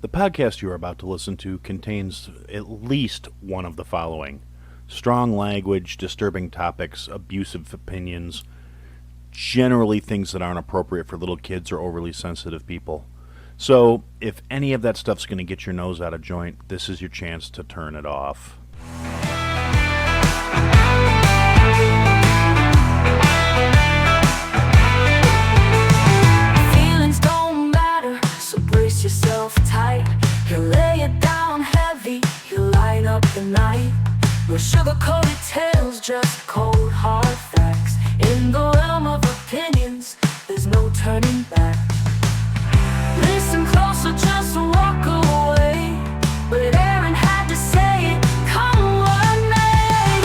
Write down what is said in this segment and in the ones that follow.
The podcast you are about to listen to contains at least one of the following: strong language, disturbing topics, abusive opinions, generally things that aren't appropriate for little kids or overly sensitive people. So, if any of that stuff's going to get your nose out of joint, this is your chance to turn it off. Feelings don't matter, so brace yourself tight. He'll lay it down heavy, he'll light up the night. No sugar-coated tales, just cold hard facts. In the realm of opinions, there's no turning back. Listen closer, just walk away. But Aaron had to say it, come what may.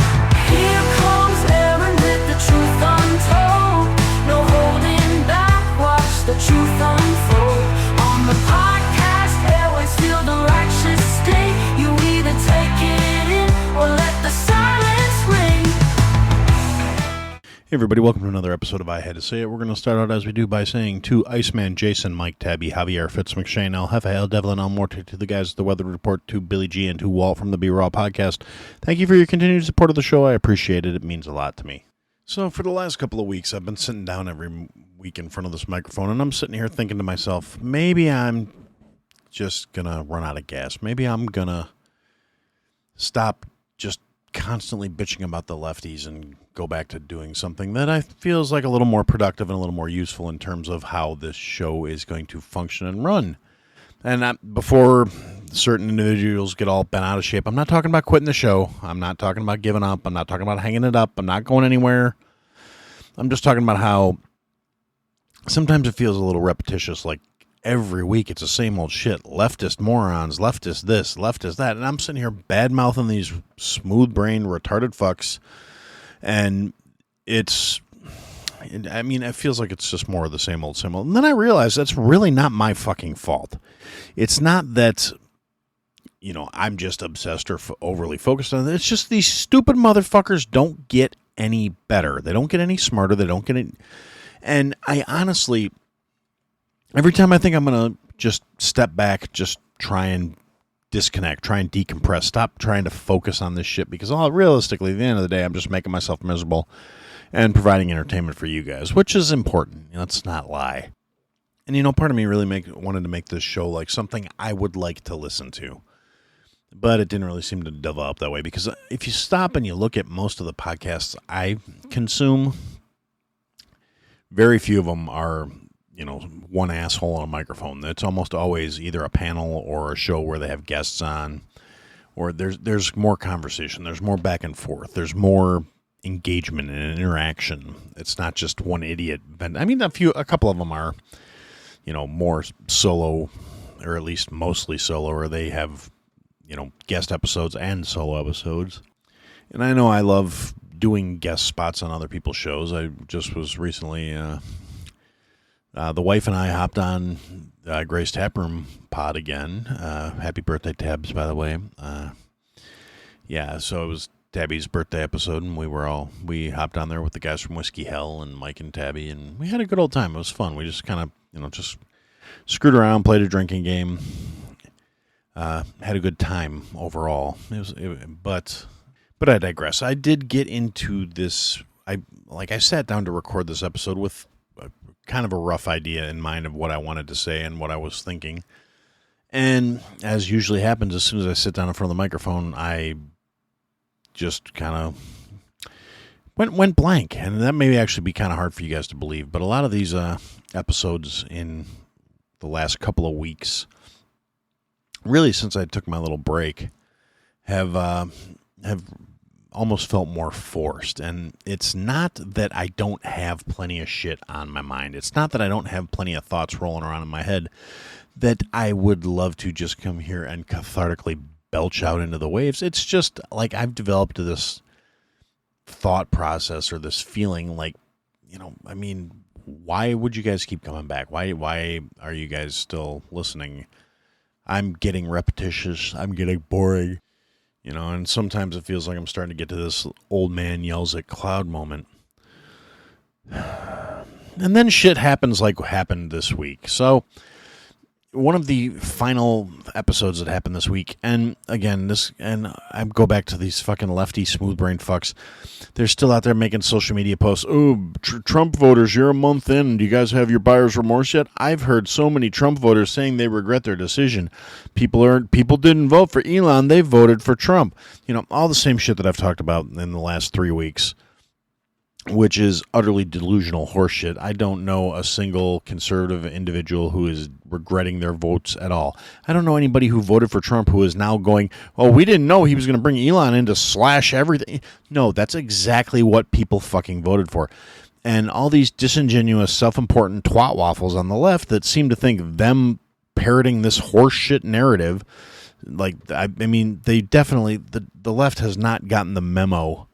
Here comes Aaron with the truth untold. No holding back, watch the truth unfold. On the podcast, airways feel the righteous sting. You either take it in or let the silence ring. Hey everybody, welcome to another episode of I Had to Say It. We're going to start out as we do by saying to Iceman, Jason, Mike, Tabby, Javier, Fitz, McShane, El Jefe, El Devlin, El Morte, to the guys at the Weather Report, to Billy G, and to Walt from the Be Raw podcast. Thank you for your continued support of the show. I appreciate it. It means a lot to me. So for the last couple of weeks, I've been sitting down every week in front of this microphone, and I'm sitting here thinking to myself, maybe I'm just going to run out of gas. Maybe I'm going to stop just constantly bitching about the lefties and go back to doing something that I feel is like a little more productive and a little more useful in terms of how this show is going to function and run. And before certain individuals get all bent out of shape, I'm not talking about quitting the show. I'm not talking about giving up. I'm not talking about hanging it up. I'm not going anywhere. I'm just talking about how sometimes it feels a little repetitious, like every week it's the same old shit. Leftist morons, leftist this, leftist that. And I'm sitting here bad-mouthing these smooth-brained, retarded fucks. And it feels like it's just more of the same old, same old. And then I realized that's really not my fucking fault. It's not that, I'm just obsessed or overly focused on it. It's just these stupid motherfuckers don't get any better. They don't get any smarter. They don't get any. And I honestly, every time I think I'm going to just step back, just try and disconnect, try and decompress, stop trying to focus on this shit, because realistically, at the end of the day, I'm just making myself miserable and providing entertainment for you guys, which is important. Let's not lie. And, part of me really wanted to make this show like something I would like to listen to, but it didn't really seem to develop that way, because if you stop and you look at most of the podcasts I consume, very few of them are one asshole on a microphone. It's almost always either a panel or a show where they have guests on, or there's more conversation, there's more back and forth, there's more engagement and interaction. It's not just one idiot. A couple of them are, more solo, or at least mostly solo, or they have, guest episodes and solo episodes. And I know I love doing guest spots on other people's shows. I just was recently, the wife and I hopped on Grace Taproom pod again. Happy birthday, Tabs, by the way. So it was Tabby's birthday episode, and we hopped on there with the guys from Whiskey Hell and Mike and Tabby, and we had a good old time. It was fun. We just kind of, just screwed around, played a drinking game, had a good time overall. But I digress. I did get into this. I sat down to record this episode with kind of a rough idea in mind of what I wanted to say and what I was thinking. And as usually happens, as soon as I sit down in front of the microphone, I just kind of went blank. And that may actually be kind of hard for you guys to believe, but a lot of these episodes in the last couple of weeks, really since I took my little break, have almost felt more forced. And it's not that I don't have plenty of shit on my mind. It's not that I don't have plenty of thoughts rolling around in my head that I would love to just come here and cathartically belch out into the waves. It's just like I've developed this thought process or this feeling like, why would you guys keep coming back? Why are you guys still listening? I'm getting repetitious. I'm getting boring. And sometimes it feels like I'm starting to get to this old man yells at cloud moment. And then shit happens like happened this week. So one of the final episodes that happened this week. And again, I go back to these fucking lefty smooth-brained fucks. They're still out there making social media posts. Oh, Trump voters, you're a month in. Do you guys have your buyer's remorse yet? I've heard so many Trump voters saying they regret their decision. People didn't vote for Elon. They voted for Trump. All the same shit that I've talked about in the last 3 weeks, which is utterly delusional horseshit. I don't know a single conservative individual who is regretting their votes at all. I don't know anybody who voted for Trump who is now going, oh, we didn't know he was going to bring Elon in to slash everything. No, that's exactly what people fucking voted for. And all these disingenuous, self-important twat waffles on the left that seem to think them parroting this horseshit narrative, they definitely, the left has not gotten the memo,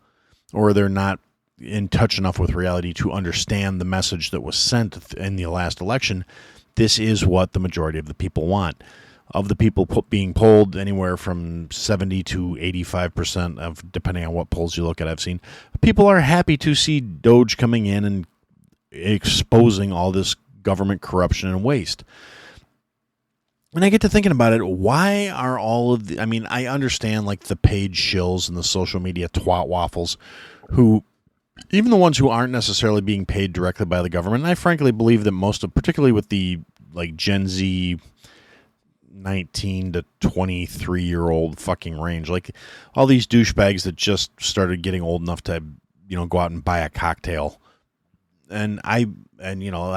or they're not in touch enough with reality to understand the message that was sent in the last election. This is what the majority of the people want. Of the people being polled, anywhere from 70 to 85% of, depending on what polls you look at, I've seen, people are happy to see Doge coming in and exposing all this government corruption and waste. And I get to thinking about it, why are all of I understand like the page shills and the social media twat waffles who, even the ones who aren't necessarily being paid directly by the government, and I frankly believe that most of, particularly with the like Gen Z 19 to 23-year-old fucking range, like all these douchebags that just started getting old enough to, go out and buy a cocktail. And I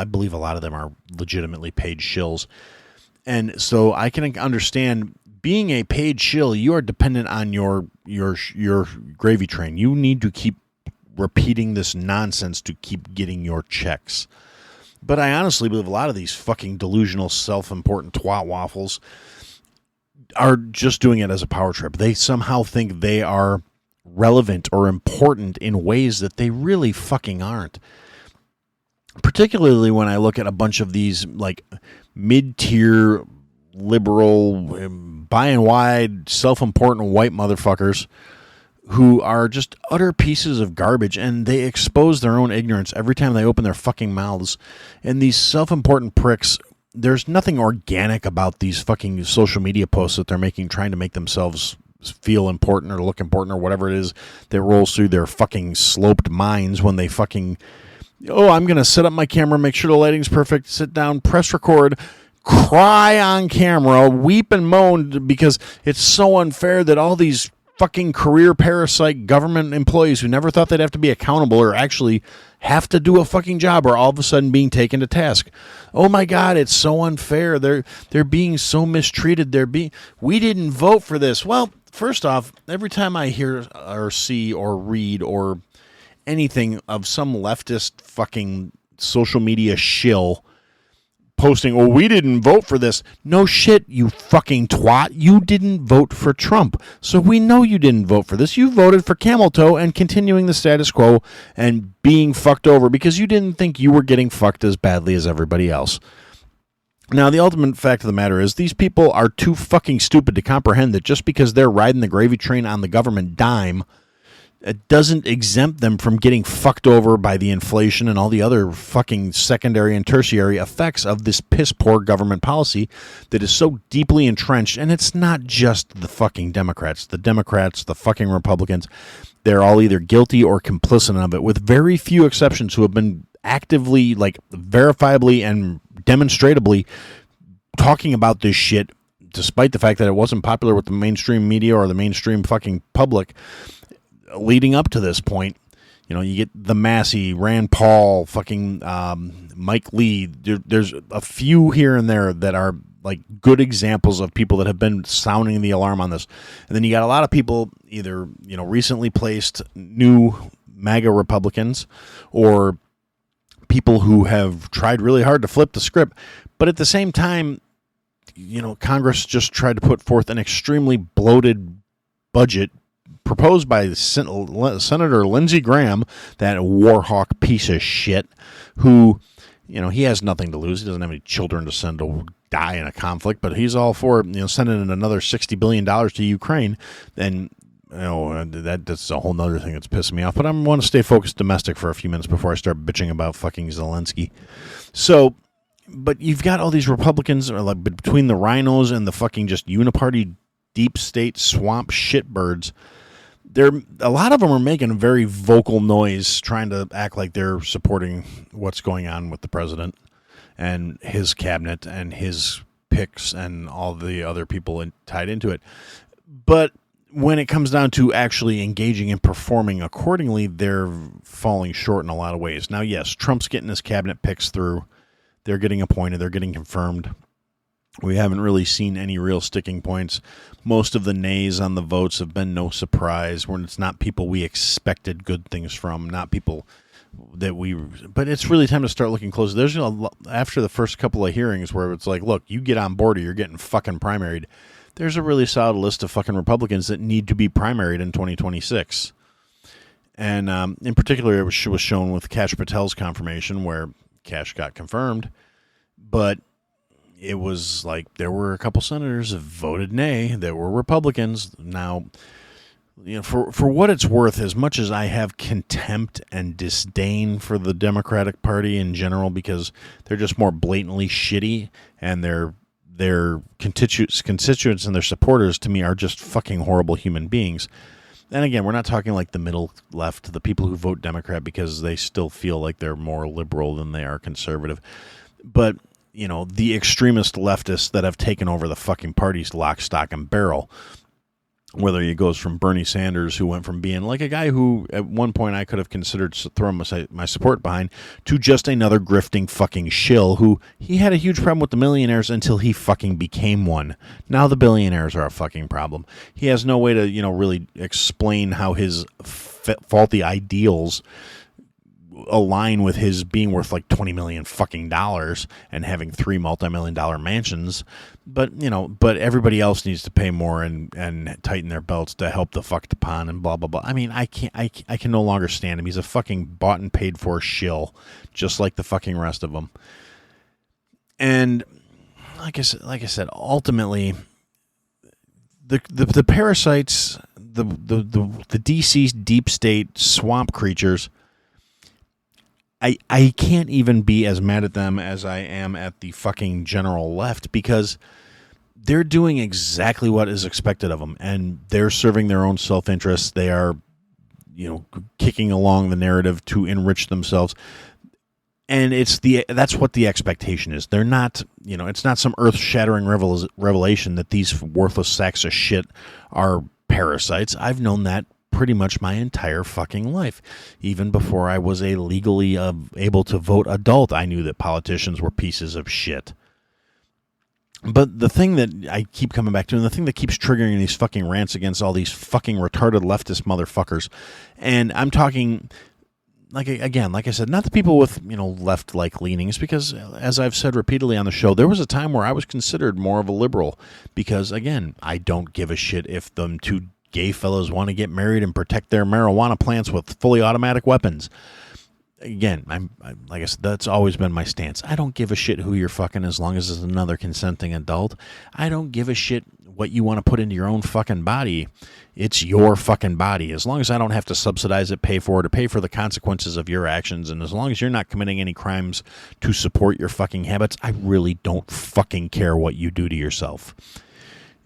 believe a lot of them are legitimately paid shills. And so I can understand being a paid shill, you are dependent on your gravy train. You need to keep repeating this nonsense to keep getting your checks. But I honestly believe a lot of these fucking delusional, self-important twat waffles are just doing it as a power trip. They somehow think they are relevant or important in ways that they really fucking aren't. Particularly when I look at a bunch of these like mid-tier, liberal, by and wide, self-important white motherfuckers who are just utter pieces of garbage, and they expose their own ignorance every time they open their fucking mouths. And these self-important pricks, there's nothing organic about these fucking social media posts that they're making, trying to make themselves feel important or look important or whatever it is that rolls through their fucking sloped minds when they fucking, oh, I'm going to set up my camera, make sure the lighting's perfect, sit down, press record, cry on camera, weep and moan because it's so unfair that all these fucking career parasite government employees who never thought they'd have to be accountable or actually have to do a fucking job are all of a sudden being taken to task. Oh my God, it's so unfair. They're being so mistreated. We didn't vote for this. Well, first off, every time I hear or see or read or anything of some leftist fucking social media shill posting, oh, we didn't vote for this. No shit, you fucking twat. You didn't vote for Trump. So we know you didn't vote for this. You voted for camel toe and continuing the status quo and being fucked over because you didn't think you were getting fucked as badly as everybody else. Now, the ultimate fact of the matter is these people are too fucking stupid to comprehend that just because they're riding the gravy train on the government dime, it doesn't exempt them from getting fucked over by the inflation and all the other fucking secondary and tertiary effects of this piss-poor government policy that is so deeply entrenched. And it's not just the fucking Democrats. The fucking Republicans, they're all either guilty or complicit of it, with very few exceptions who have been actively, like, verifiably and demonstratably talking about this shit, despite the fact that it wasn't popular with the mainstream media or the mainstream fucking public leading up to this point. You get the Massey, Rand Paul, fucking Mike Lee. There's a few here and there that are like good examples of people that have been sounding the alarm on this. And then you got a lot of people either, recently placed new MAGA Republicans or people who have tried really hard to flip the script. But at the same time, Congress just tried to put forth an extremely bloated budget proposed by Senator Lindsey Graham, that war hawk piece of shit, who, he has nothing to lose. He doesn't have any children to send to die in a conflict, but he's all for, sending in another $60 billion to Ukraine. And, that's a whole nother thing that's pissing me off. But I want to stay focused domestic for a few minutes before I start bitching about fucking Zelensky. So, But you've got all these Republicans, or like between the rhinos and the fucking just uniparty deep state swamp shitbirds. A lot of them are making a very vocal noise, trying to act like they're supporting what's going on with the president and his cabinet and his picks and all the other people tied into it. But when it comes down to actually engaging and performing accordingly, they're falling short in a lot of ways. Now, yes, Trump's getting his cabinet picks through. They're getting appointed. They're getting confirmed. We haven't really seen any real sticking points. Most of the nays on the votes have been no surprise. When it's not people we expected good things from, not people that we. But it's really time to start looking closer. There's after the first couple of hearings where it's like, look, you get on board or you're getting fucking primaried. There's a really solid list of fucking Republicans that need to be primaried in 2026. And in particular, it was shown with Kash Patel's confirmation, where Kash got confirmed, but it was like there were a couple senators that voted nay that were Republicans. Now, for what it's worth, as much as I have contempt and disdain for the Democratic Party in general, because they're just more blatantly shitty, and their constituents and their supporters, to me, are just fucking horrible human beings. And again, we're not talking like the middle left, the people who vote Democrat because they still feel like they're more liberal than they are conservative. But, the extremist leftists that have taken over the fucking party's lock, stock, and barrel. Whether it goes from Bernie Sanders, who went from being like a guy who at one point I could have considered throwing my support behind, to just another grifting fucking shill who he had a huge problem with the millionaires until he fucking became one. Now the billionaires are a fucking problem. He has no way to, really explain how his faulty ideals align with his being worth like $20 million fucking dollars and having 3 multi-million-dollar mansions. But everybody else needs to pay more and tighten their belts to help the fucked upon and blah, blah, blah. I mean, I can no longer stand him. He's a fucking bought and paid for shill, just like the fucking rest of them. And like I said, ultimately, the parasites, the DC deep state swamp creatures, I can't even be as mad at them as I am at the fucking general left, because they're doing exactly what is expected of them, and they're serving their own self-interest. They are, kicking along the narrative to enrich themselves. And that's what the expectation is. They're not, it's not some earth-shattering revelation that these worthless sacks of shit are parasites. I've known that pretty much my entire fucking life. Even before I was a legally able to vote adult, I knew that politicians were pieces of shit. But the thing that I keep coming back to, and the thing that keeps triggering these fucking rants against all these fucking retarded leftist motherfuckers, and I'm talking, like I said, not the people with, left-like leanings, because as I've said repeatedly on the show, there was a time where I was considered more of a liberal, because, again, I don't give a shit if them two gay fellows want to get married and protect their marijuana plants with fully automatic weapons. Again, I'm like I said, that's always been my stance. I don't give a shit who you're fucking as long as it's another consenting adult. I don't give a shit what you want to put into your own fucking body. It's your fucking body. As long as I don't have to subsidize it, pay for it, or pay for the consequences of your actions, and as long as you're not committing any crimes to support your fucking habits, I really don't fucking care what you do to yourself.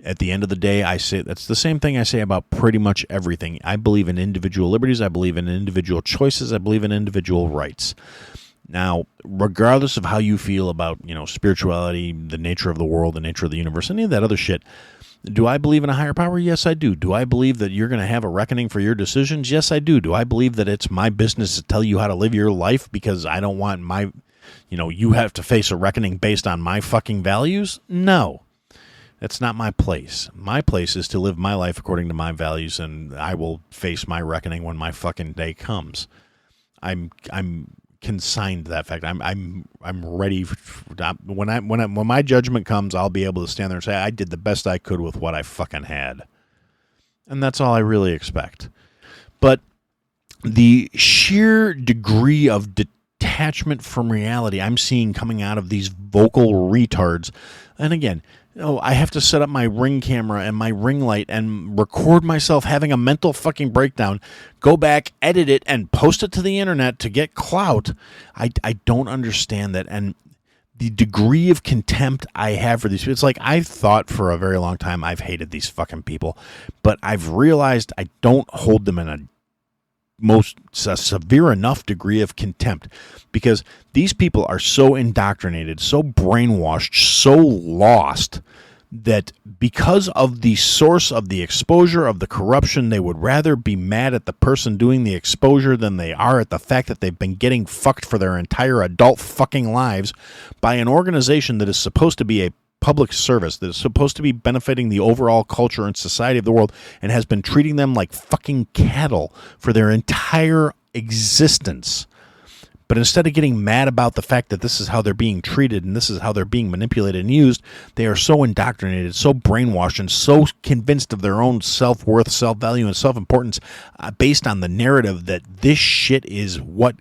At the end of the day, I say that's the same thing I say about pretty much everything. I believe in individual liberties. I believe in individual choices. I believe in individual rights. Now, regardless of how you feel about, spirituality, the nature of the world, the nature of the universe, any of that other shit, do I believe in a higher power? Yes, I do. Do I believe that you're going to have a reckoning for your decisions? Yes, I do. Do I believe that it's my business to tell you how to live your life because I don't want you have to face a reckoning based on my fucking values? No. That's not my place. My place is to live my life according to my values, and I will face my reckoning when my fucking day comes. I'm consigned to that fact. I'm ready when my judgment comes. I'll be able to stand there and say I did the best I could with what I fucking had, and that's all I really expect. But the sheer degree of detachment from reality I'm seeing coming out of these vocal retards, and again. I have to set up my Ring camera and my ring light and record myself having a mental fucking breakdown, go back, edit it, and post it to the internet to get clout. I don't understand that. And the degree of contempt I have for these people. It's like I've thought for a very long time I've hated these fucking people, but I've realized I don't hold them in a severe enough degree of contempt, because these people are so indoctrinated, so brainwashed, so lost, that because of the source of the exposure of the corruption, they would rather be mad at the person doing the exposure than they are at the fact that they've been getting fucked for their entire adult fucking lives by an organization that is supposed to be a public service, that is supposed to be benefiting the overall culture and society of the world, and has been treating them like fucking cattle for their entire existence. But instead of getting mad about the fact that this is how they're being treated and this is how they're being manipulated and used, they are so indoctrinated, so brainwashed, and so convinced of their own self-worth, self-value, and self-importance based on the narrative that this shit is what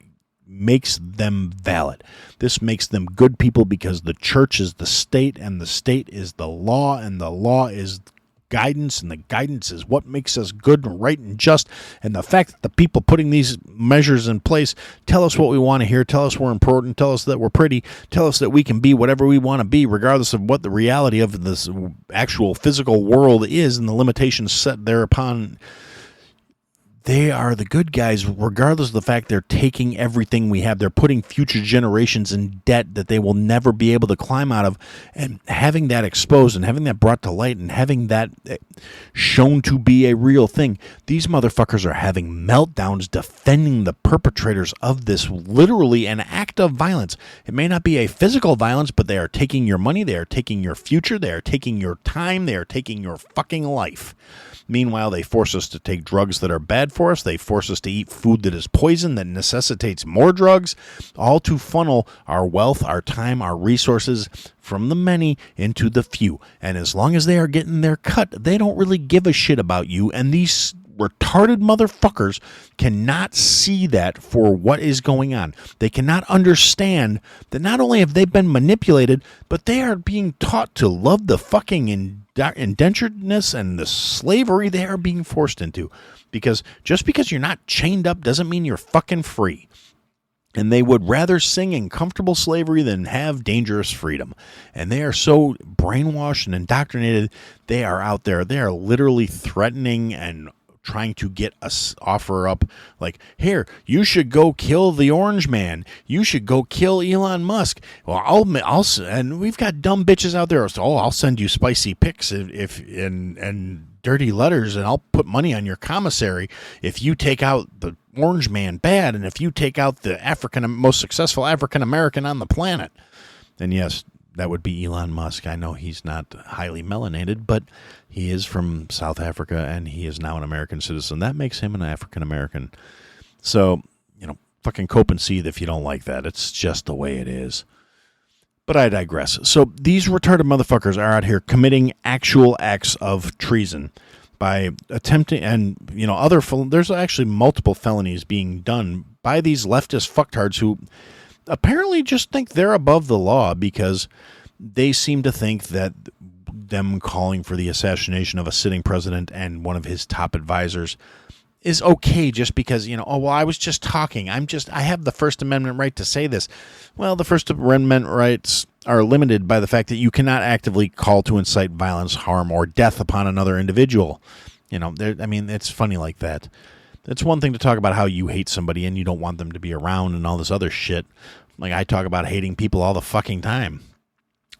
makes them valid. This makes them good people because the church is the state and the state is the law and the law is guidance, and the guidance is what makes us good and right and just. And the fact that the people putting these measures in place tell us what we want to hear, tell us we're important, tell us that we're pretty, tell us that we can be whatever we want to be, regardless of what the reality of this actual physical world is and the limitations set thereupon. They are the good guys, regardless of the fact they're taking everything we have. They're putting future generations in debt that they will never be able to climb out of. And having that exposed and having that brought to light and having that shown to be a real thing, these motherfuckers are having meltdowns defending the perpetrators of this, literally an act of violence. It may not be a physical violence, but they are taking your money, they are taking your future, they are taking your time, they are taking your fucking life. Meanwhile, they force us to take drugs that are bad for us. They force us to eat food that is poison, that necessitates more drugs, all to funnel our wealth, our time, our resources from the many into the few. And as long as they are getting their cut, they don't really give a shit about you. And these retarded motherfuckers cannot see that for what is going on. They cannot understand that not only have they been manipulated, but they are being taught to love the fucking indenturedness and the slavery they are being forced into. Because just because you're not chained up doesn't mean you're fucking free. And they would rather sing in comfortable slavery than have dangerous freedom. And they are so brainwashed and indoctrinated, they are out there. They are literally threatening and trying to get us offer up like, here, you should go kill the orange man. You should go kill Elon Musk. Well, I'll and we've got dumb bitches out there. So, I'll send you spicy pics if and dirty letters, and I'll put money on your commissary if you take out the orange man bad, and if you take out the most successful African American on the planet. And yes, that would be Elon Musk. I know he's not highly melanated, but he is from South Africa, and he is now an American citizen. That makes him an African American. So, fucking cope and seethe if you don't like that. It's just the way it is. But I digress. So these retarded motherfuckers are out here committing actual acts of treason by attempting, and there's actually multiple felonies being done by these leftist fucktards who apparently just think they're above the law, because they seem to think that them calling for the assassination of a sitting president and one of his top advisors is okay just because, I was just talking. I have the First Amendment right to say this. Well, the First Amendment rights are limited by the fact that you cannot actively call to incite violence, harm, or death upon another individual. It's funny like that. It's one thing to talk about how you hate somebody and you don't want them to be around and all this other shit. Like, I talk about hating people all the fucking time.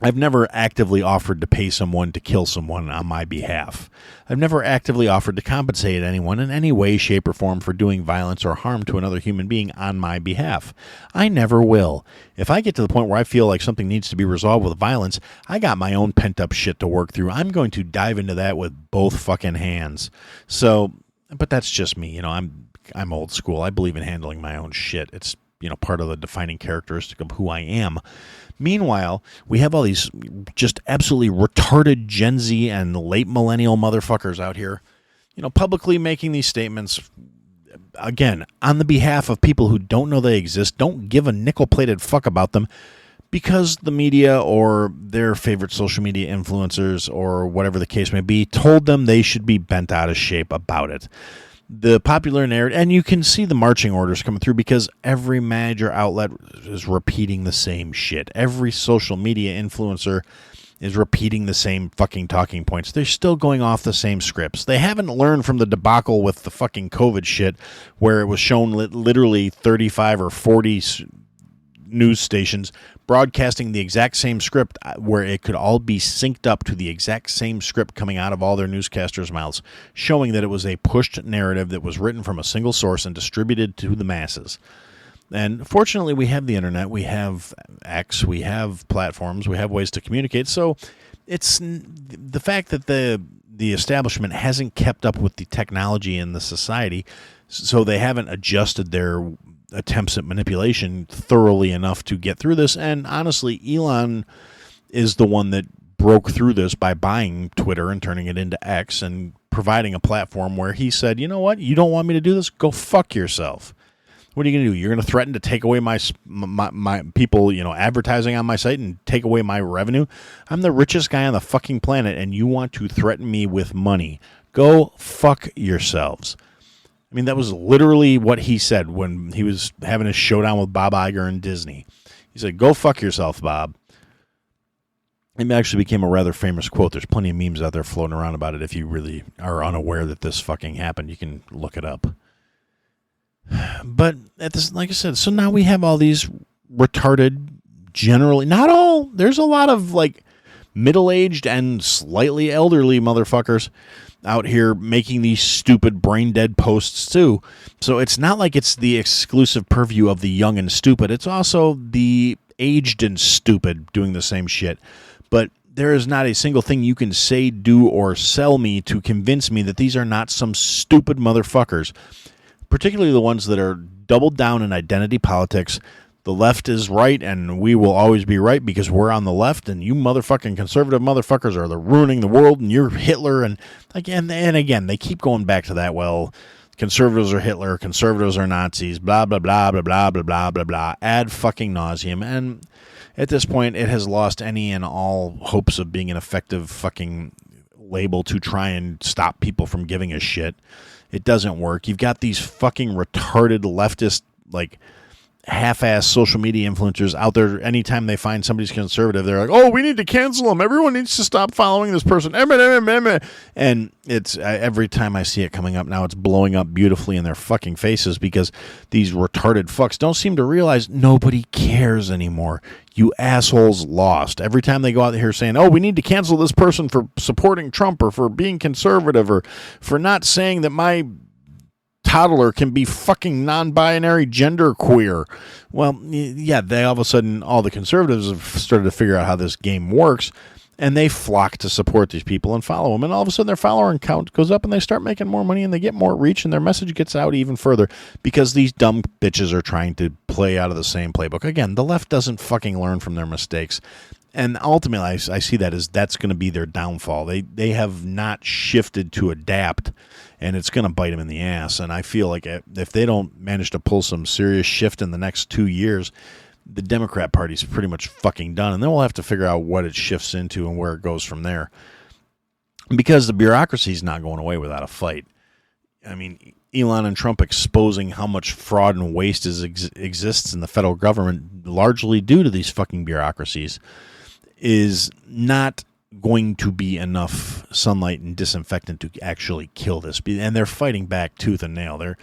I've never actively offered to pay someone to kill someone on my behalf. I've never actively offered to compensate anyone in any way, shape, or form for doing violence or harm to another human being on my behalf. I never will. If I get to the point where I feel like something needs to be resolved with violence, I got my own pent-up shit to work through. I'm going to dive into that with both fucking hands. So, but that's just me. I'm old school. I believe in handling my own shit. It's, part of the defining characteristic of who I am. Meanwhile, we have all these just absolutely retarded Gen Z and late millennial motherfuckers out here, publicly making these statements, again, on the behalf of people who don't know they exist, don't give a nickel-plated fuck about them, because the media or their favorite social media influencers or whatever the case may be told them they should be bent out of shape about it. the popular narrative, and you can see the marching orders coming through because every major outlet is repeating the same shit. Every social media influencer is repeating the same fucking talking points. They're still going off the same scripts. They haven't learned from the debacle with the fucking COVID shit where it was shown literally 35 or 40 news stations broadcasting the exact same script where it could all be synced up to the exact same script coming out of all their newscasters' mouths, showing that it was a pushed narrative that was written from a single source and distributed to the masses. And fortunately, we have the internet, we have X, we have platforms, we have ways to communicate. So it's the fact that the establishment hasn't kept up with the technology in the society, so they haven't adjusted their attempts at manipulation thoroughly enough to get through this. And honestly, Elon is the one that broke through this by buying Twitter and turning it into X and providing a platform where he said, you know what, you don't want me to do this? Go fuck yourself. What are you going to do? You're going to threaten to take away my people, advertising on my site and take away my revenue? I'm the richest guy on the fucking planet, and you want to threaten me with money. Go fuck yourselves. I mean, that was literally what he said when he was having a showdown with Bob Iger and Disney. He said, go fuck yourself, Bob. It actually became a rather famous quote. There's plenty of memes out there floating around about it. If you really are unaware that this fucking happened, you can look it up. But at this, like I said, so now we have all these retarded, generally, not all, there's a lot of like middle-aged and slightly elderly motherfuckers out here making these stupid brain-dead posts too. So it's not like it's the exclusive purview of the young and stupid. It's also the aged and stupid doing the same shit. But there is not a single thing you can say, do, or sell me to convince me that these are not some stupid motherfuckers. Particularly the ones that are doubled down in identity politics. The left is right, and we will always be right because we're on the left, and you motherfucking conservative motherfuckers are ruining the world, and you're Hitler, and again, they keep going back to that. Well, conservatives are Hitler, conservatives are Nazis, blah blah blah blah blah blah blah blah blah, ad fucking nauseum. And at this point, it has lost any and all hopes of being an effective fucking label to try and stop people from giving a shit. It doesn't work. You've got these fucking retarded leftist, like, half-ass social media influencers out there. Anytime they find somebody's conservative, they're like, oh, we need to cancel them. Everyone needs to stop following this person. And it's every time I see it coming up now, it's blowing up beautifully in their fucking faces because these retarded fucks don't seem to realize nobody cares anymore. You assholes lost. Every time they go out here saying, oh, we need to cancel this person for supporting Trump or for being conservative or for not saying that my toddler can be fucking non-binary gender queer. Well, yeah, they all of a sudden, all the conservatives have started to figure out how this game works, and they flock to support these people and follow them. And all of a sudden, their follower count goes up, and they start making more money, and they get more reach, and their message gets out even further because these dumb bitches are trying to play out of the same playbook. Again, the left doesn't fucking learn from their mistakes. And ultimately, I see that as that's going to be their downfall. They have not shifted to adapt, and it's going to bite them in the ass. And I feel like if they don't manage to pull some serious shift in the next 2 years, the Democrat Party's pretty much fucking done. And then we'll have to figure out what it shifts into and where it goes from there. Because the bureaucracy's not going away without a fight. I mean, Elon and Trump exposing how much fraud and waste exists in the federal government, largely due to these fucking bureaucracies, is not going to be enough sunlight and disinfectant to actually kill this. And they're fighting back tooth and nail.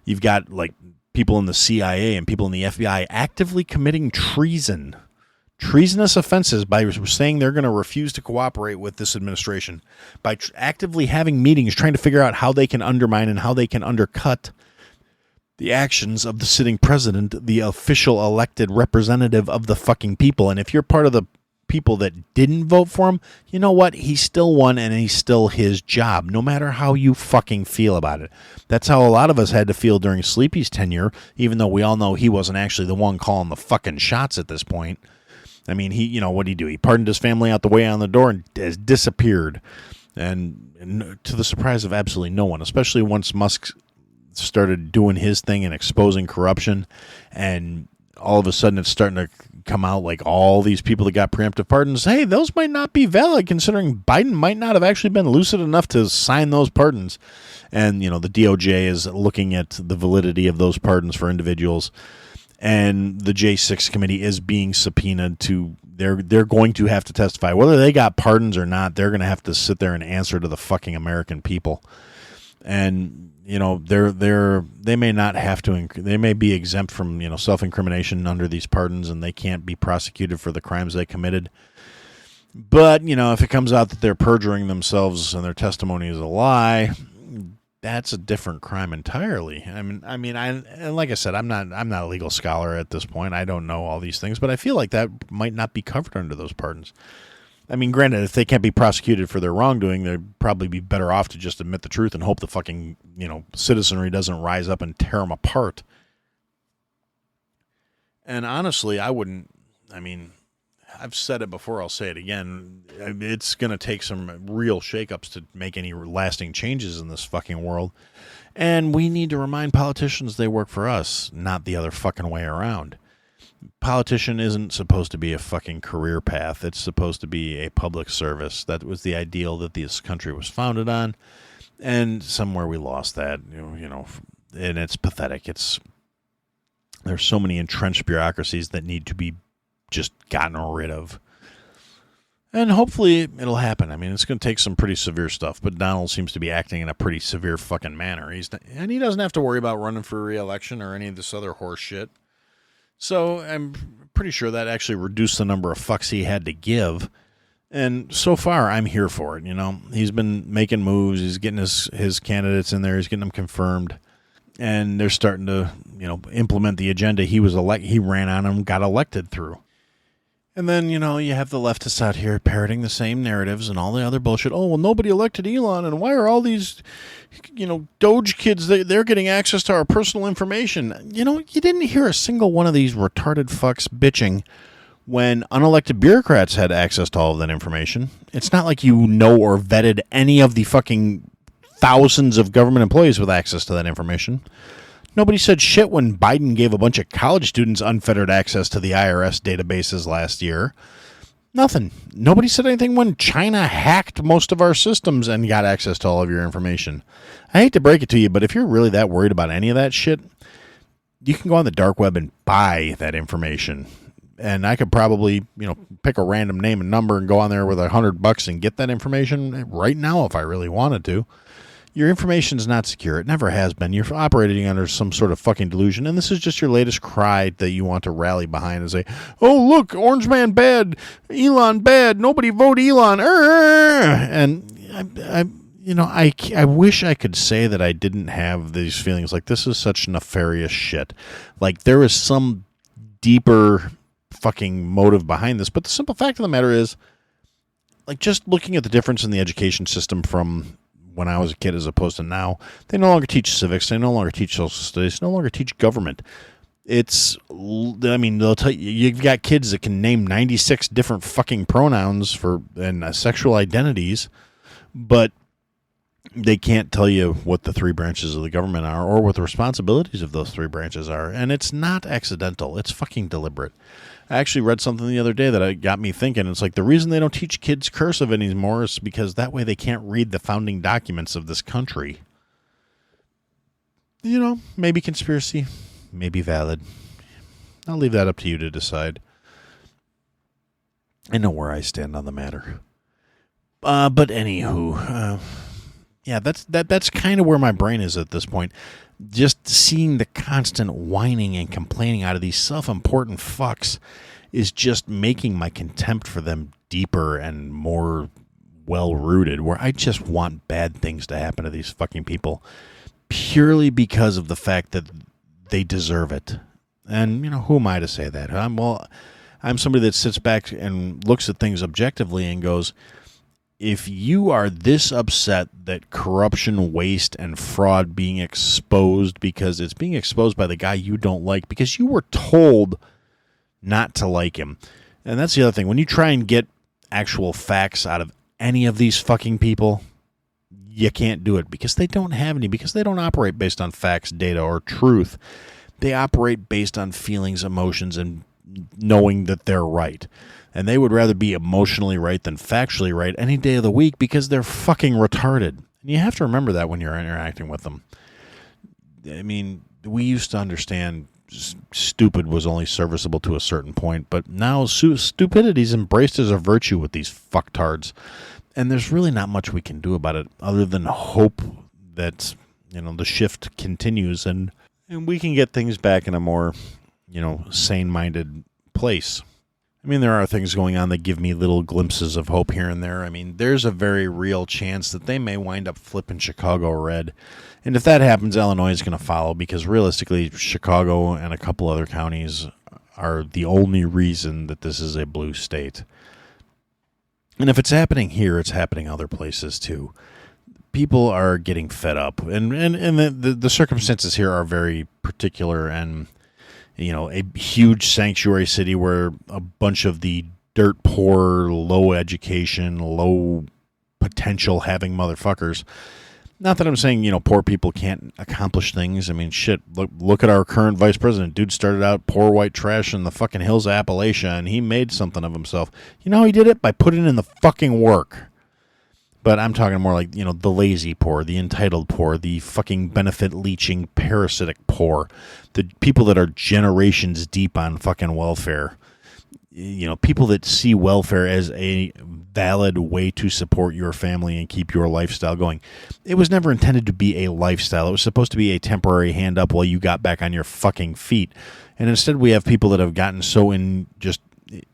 You've got like people in the CIA and people in the FBI actively committing treasonous offenses by saying they're going to refuse to cooperate with this administration, by actively having meetings trying to figure out how they can undermine and how they can undercut the actions of the sitting president, the official elected representative of the fucking people. And if you're part of the people that didn't vote for him, you know what? He still won, and he's still his job, no matter how you fucking feel about it. That's how a lot of us had to feel during Sleepy's tenure, even though we all know he wasn't actually the one calling the fucking shots at this point. I mean, what'd he do? He pardoned his family out the way on the door and has disappeared. And to the surprise of absolutely no one, especially once Musk started doing his thing and exposing corruption, and all of a sudden it's starting to come out like all these people that got preemptive pardons, hey, those might not be valid considering Biden might not have actually been lucid enough to sign those pardons. And, the DOJ is looking at the validity of those pardons for individuals. And the J6 committee is being subpoenaed to, they're going to have to testify. Whether they got pardons or not, they're going to have to sit there and answer to the fucking American people. And, they may not have to, they may be exempt from, self-incrimination under these pardons, and they can't be prosecuted for the crimes they committed. But, if it comes out that they're perjuring themselves and their testimony is a lie, that's a different crime entirely. Like I said, I'm not a legal scholar at this point. I don't know all these things, but I feel like that might not be covered under those pardons. Granted, if they can't be prosecuted for their wrongdoing, they'd probably be better off to just admit the truth and hope the fucking, citizenry doesn't rise up and tear them apart. And honestly, I've said it before, I'll say it again. It's going to take some real shakeups to make any lasting changes in this fucking world. And we need to remind politicians they work for us, not the other fucking way around. Politician isn't supposed to be a fucking career path. It's supposed to be a public service. That was the ideal that this country was founded on. And somewhere we lost that, and it's pathetic. There's so many entrenched bureaucracies that need to be just gotten rid of. And hopefully it'll happen. It's going to take some pretty severe stuff, but Donald seems to be acting in a pretty severe fucking manner. And he doesn't have to worry about running for re-election or any of this other horse shit. So I'm pretty sure that actually reduced the number of fucks he had to give. And so far, I'm here for it. He's been making moves. He's getting his candidates in there. He's getting them confirmed. And they're starting to, implement the agenda he ran on and got elected through. And then, you have the leftists out here parroting the same narratives and all the other bullshit. Oh, well, nobody elected Elon, and why are all these, Doge kids, they're getting access to our personal information? You didn't hear a single one of these retarded fucks bitching when unelected bureaucrats had access to all of that information. It's not like or vetted any of the fucking thousands of government employees with access to that information. Nobody said shit when Biden gave a bunch of college students unfettered access to the IRS databases last year. Nothing. Nobody said anything when China hacked most of our systems and got access to all of your information. I hate to break it to you, but if you're really that worried about any of that shit, you can go on the dark web and buy that information. And I could probably, pick a random name and number and go on there with $100 and get that information right now if I really wanted to. Your information is not secure. It never has been. You're operating under some sort of fucking delusion, and this is just your latest cry that you want to rally behind and say, oh, look, Orange Man bad, Elon bad, nobody vote Elon. And I wish I could say that I didn't have these feelings. Like, this is such nefarious shit. Like, there is some deeper fucking motive behind this, but the simple fact of the matter is, like, just looking at the difference in the education system from when I was a kid as opposed to now, they no longer teach civics, they no longer teach social studies, they no longer teach government. They'll tell you, you've got kids that can name 96 different fucking pronouns and sexual identities, but they can't tell you what the three branches of the government are or what the responsibilities of those three branches are. And it's not accidental. It's fucking deliberate. I actually read something the other day that got me thinking. It's like the reason they don't teach kids cursive anymore is because that way they can't read the founding documents of this country. Maybe conspiracy, maybe valid. I'll leave that up to you to decide. I know where I stand on the matter. But anywho, that's kind of where my brain is at this point. Just seeing the constant whining and complaining out of these self-important fucks is just making my contempt for them deeper and more well-rooted, where I just want bad things to happen to these fucking people purely because of the fact that they deserve it. And, who am I to say that? I'm somebody that sits back and looks at things objectively and goes, if you are this upset that corruption, waste, and fraud being exposed because it's being exposed by the guy you don't like because you were told not to like him. And that's the other thing. When you try and get actual facts out of any of these fucking people, you can't do it because they don't have any, because they don't operate based on facts, data, or truth. They operate based on feelings, emotions, and knowing that they're right. And they would rather be emotionally right than factually right any day of the week because they're fucking retarded. And you have to remember that when you're interacting with them. I mean, we used to understand stupid was only serviceable to a certain point, but now stupidity's embraced as a virtue with these fucktards. And there's really not much we can do about it other than hope that, the shift continues and we can get things back in a more, sane-minded place. I mean, there are things going on that give me little glimpses of hope here and there. I mean, there's a very real chance that they may wind up flipping Chicago red. And if that happens, Illinois is going to follow because realistically, Chicago and a couple other counties are the only reason that this is a blue state. And if it's happening here, it's happening other places too. People are getting fed up. And the circumstances here are very particular and a huge sanctuary city where a bunch of the dirt poor, low education, low potential having motherfuckers. Not that I'm saying, poor people can't accomplish things. I mean, shit, look at our current vice president. Dude started out poor white trash in the fucking hills of Appalachia, and he made something of himself. You know how he did it? By putting in the fucking work. But I'm talking more like, the lazy poor, the entitled poor, the fucking benefit-leeching, parasitic poor, the people that are generations deep on fucking welfare. People that see welfare as a valid way to support your family and keep your lifestyle going. It was never intended to be a lifestyle. It was supposed to be a temporary hand up while you got back on your fucking feet. And instead we have people that have gotten so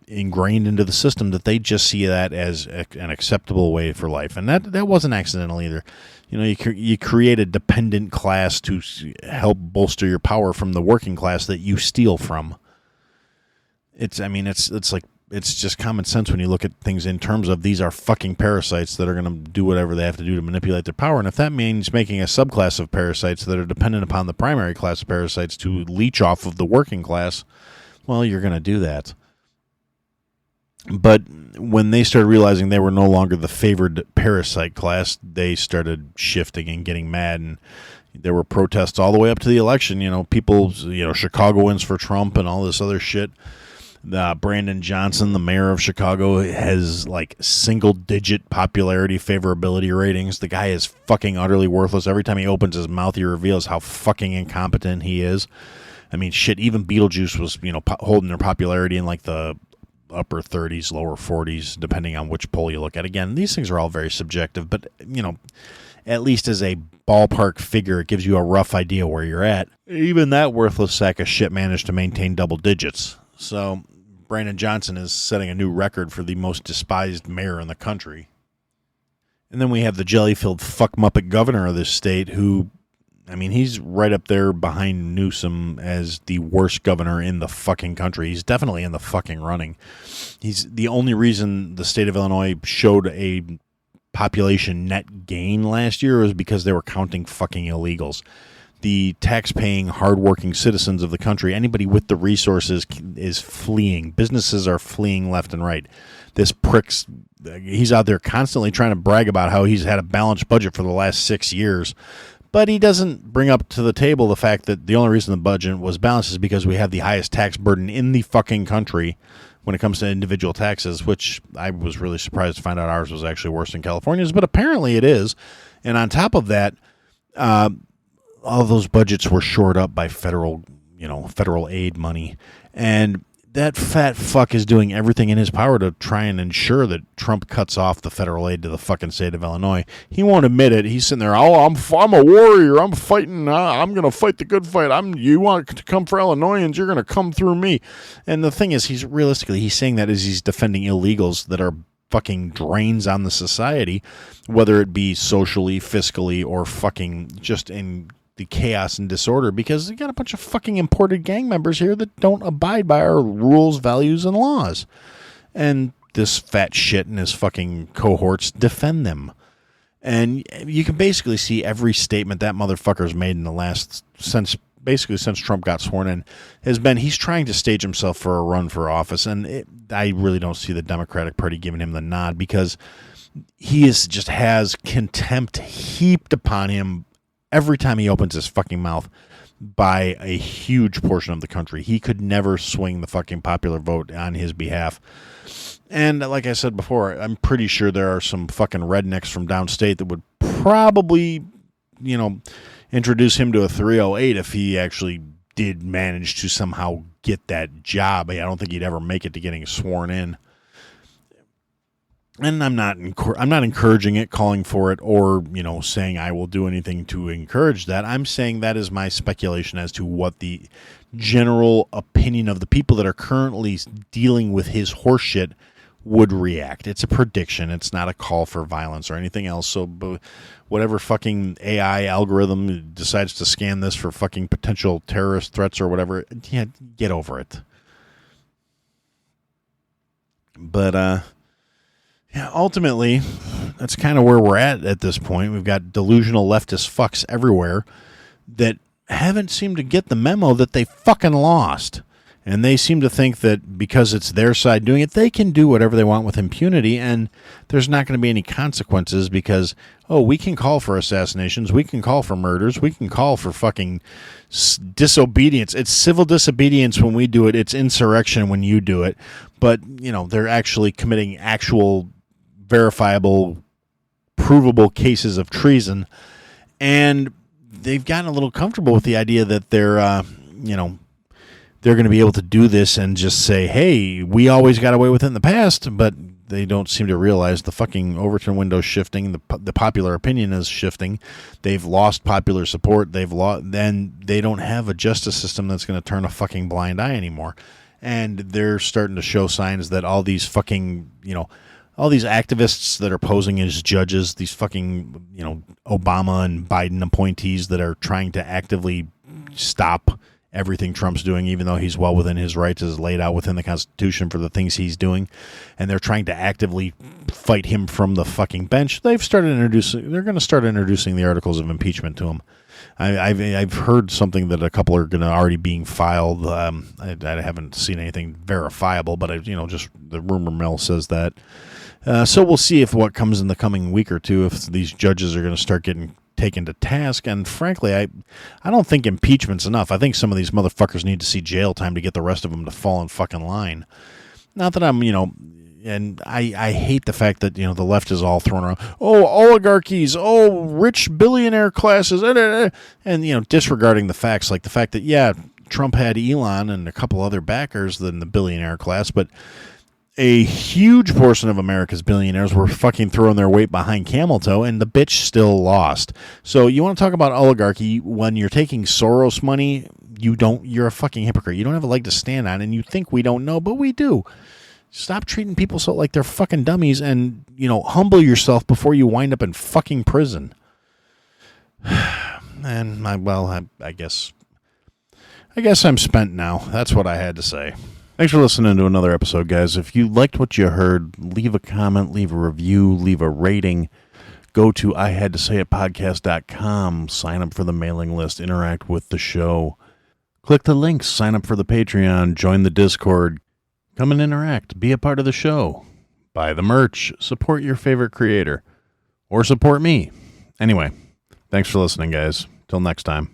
ingrained into the system that they just see that as an acceptable way for life. And that wasn't accidental either. You create a dependent class to help bolster your power from the working class that you steal from. It's just common sense when you look at things in terms of these are fucking parasites that are going to do whatever they have to do to manipulate their power. And if that means making a subclass of parasites that are dependent upon the primary class of parasites to leech off of the working class, well, you're going to do that. But when they started realizing they were no longer the favored parasite class, they started shifting and getting mad. And there were protests all the way up to the election. Chicagoans for Trump and all this other shit. Brandon Johnson, the mayor of Chicago, has single-digit popularity favorability ratings. The guy is fucking utterly worthless. Every time he opens his mouth, he reveals how fucking incompetent he is. I mean, shit, even Beetlejuice was, holding their popularity in the upper 30s, lower 40s, depending on which poll you look at. Again, these things are all very subjective, but, at least as a ballpark figure, it gives you a rough idea where you're at. Even that worthless sack of shit managed to maintain double digits. So Brandon Johnson is setting a new record for the most despised mayor in the country. And then we have the jelly-filled fuck muppet governor of this state who, he's right up there behind Newsom as the worst governor in the fucking country. He's definitely in the fucking running. He's the only reason the state of Illinois showed a population net gain last year was because they were counting fucking illegals. The tax-paying, hard-working citizens of the country, anybody with the resources is fleeing. Businesses are fleeing left and right. This prick's, he's out there constantly trying to brag about how he's had a balanced budget for the last 6 years. But he doesn't bring up to the table the fact that the only reason the budget was balanced is because we have the highest tax burden in the fucking country when it comes to individual taxes, which I was really surprised to find out ours was actually worse than California's, but apparently it is. And on top of that, all those budgets were shored up by federal aid money. And that fat fuck is doing everything in his power to try and ensure that Trump cuts off the federal aid to the fucking state of Illinois. He won't admit it. He's sitting there, I'm a warrior. I'm fighting. I'm going to fight the good fight. You want to come for Illinoisans, you're going to come through me. And the thing is, he's saying that as he's defending illegals that are fucking drains on the society, whether it be socially, fiscally, or fucking just in the chaos and disorder, because you got a bunch of fucking imported gang members here that don't abide by our rules, values, and laws. And this fat shit and his fucking cohorts defend them. And you can basically see every statement that motherfucker's made in the last, since Trump got sworn in, has been he's trying to stage himself for a run for office. And I really don't see the Democratic Party giving him the nod, because he just has contempt heaped upon him every time he opens his fucking mouth. by a huge portion of the country. He could never swing the fucking popular vote on his behalf. And like I said before, I'm pretty sure there are some fucking rednecks from downstate that would probably, introduce him to a 308 if he actually did manage to somehow get that job. I don't think he'd ever make it to getting sworn in. And I'm not encouraging it, calling for it, or saying I will do anything to encourage that. I'm saying that is my speculation as to what the general opinion of the people that are currently dealing with his horseshit would react. It's a prediction. It's not a call for violence or anything else. So whatever fucking AI algorithm decides to scan this for fucking potential terrorist threats or whatever, yeah, get over it. But yeah, ultimately, that's kind of where we're at this point. We've got delusional leftist fucks everywhere that haven't seemed to get the memo that they fucking lost. And they seem to think that because it's their side doing it, they can do whatever they want with impunity, and there's not going to be any consequences because, we can call for assassinations, we can call for murders, we can call for fucking disobedience. It's civil disobedience when we do it. It's insurrection when you do it. But, they're actually committing actual verifiable, provable cases of treason, and they've gotten a little comfortable with the idea that they're going to be able to do this and just say, hey, we always got away with it in the past, but they don't seem to realize the fucking Overton window's shifting, the popular opinion is shifting. They've lost popular support. Then they don't have a justice system that's going to turn a fucking blind eye anymore. And they're starting to show signs that all these fucking, all these activists that are posing as judges, these fucking, Obama and Biden appointees that are trying to actively stop everything Trump's doing, even though he's well within his rights as laid out within the Constitution for the things he's doing, and they're trying to actively fight him from the fucking bench. They're going to start introducing the articles of impeachment to him. I've heard something that a couple are going to already being filed. I haven't seen anything verifiable, but just the rumor mill says that. So we'll see if what comes in the coming week or two, if these judges are going to start getting taken to task. And frankly, I don't think impeachment's enough. I think some of these motherfuckers need to see jail time to get the rest of them to fall in fucking line. Not that I'm, and I hate the fact that, the left is all thrown around. Oh, oligarchies. Oh, rich billionaire classes. And, disregarding the facts, like the fact that, yeah, Trump had Elon and a couple other backers than the billionaire class, but a huge portion of America's billionaires were fucking throwing their weight behind camel toe, and the bitch still lost. So you want to talk about oligarchy when you're taking Soros money? You're a fucking hypocrite. You don't have a leg to stand on, and you think we don't know, but we do. Stop treating people so like they're fucking dummies, and humble yourself before you wind up in fucking prison. And I guess I'm spent now. That's what I had to say. Thanks for listening to another episode, guys. If you liked what you heard, leave a comment, leave a review, leave a rating. Go to ihadtosayitpodcast.com, sign up for the mailing list, interact with the show. Click the links, sign up for the Patreon, join the Discord. Come and interact, be a part of the show. Buy the merch, support your favorite creator, or support me. Anyway, thanks for listening, guys. Till next time.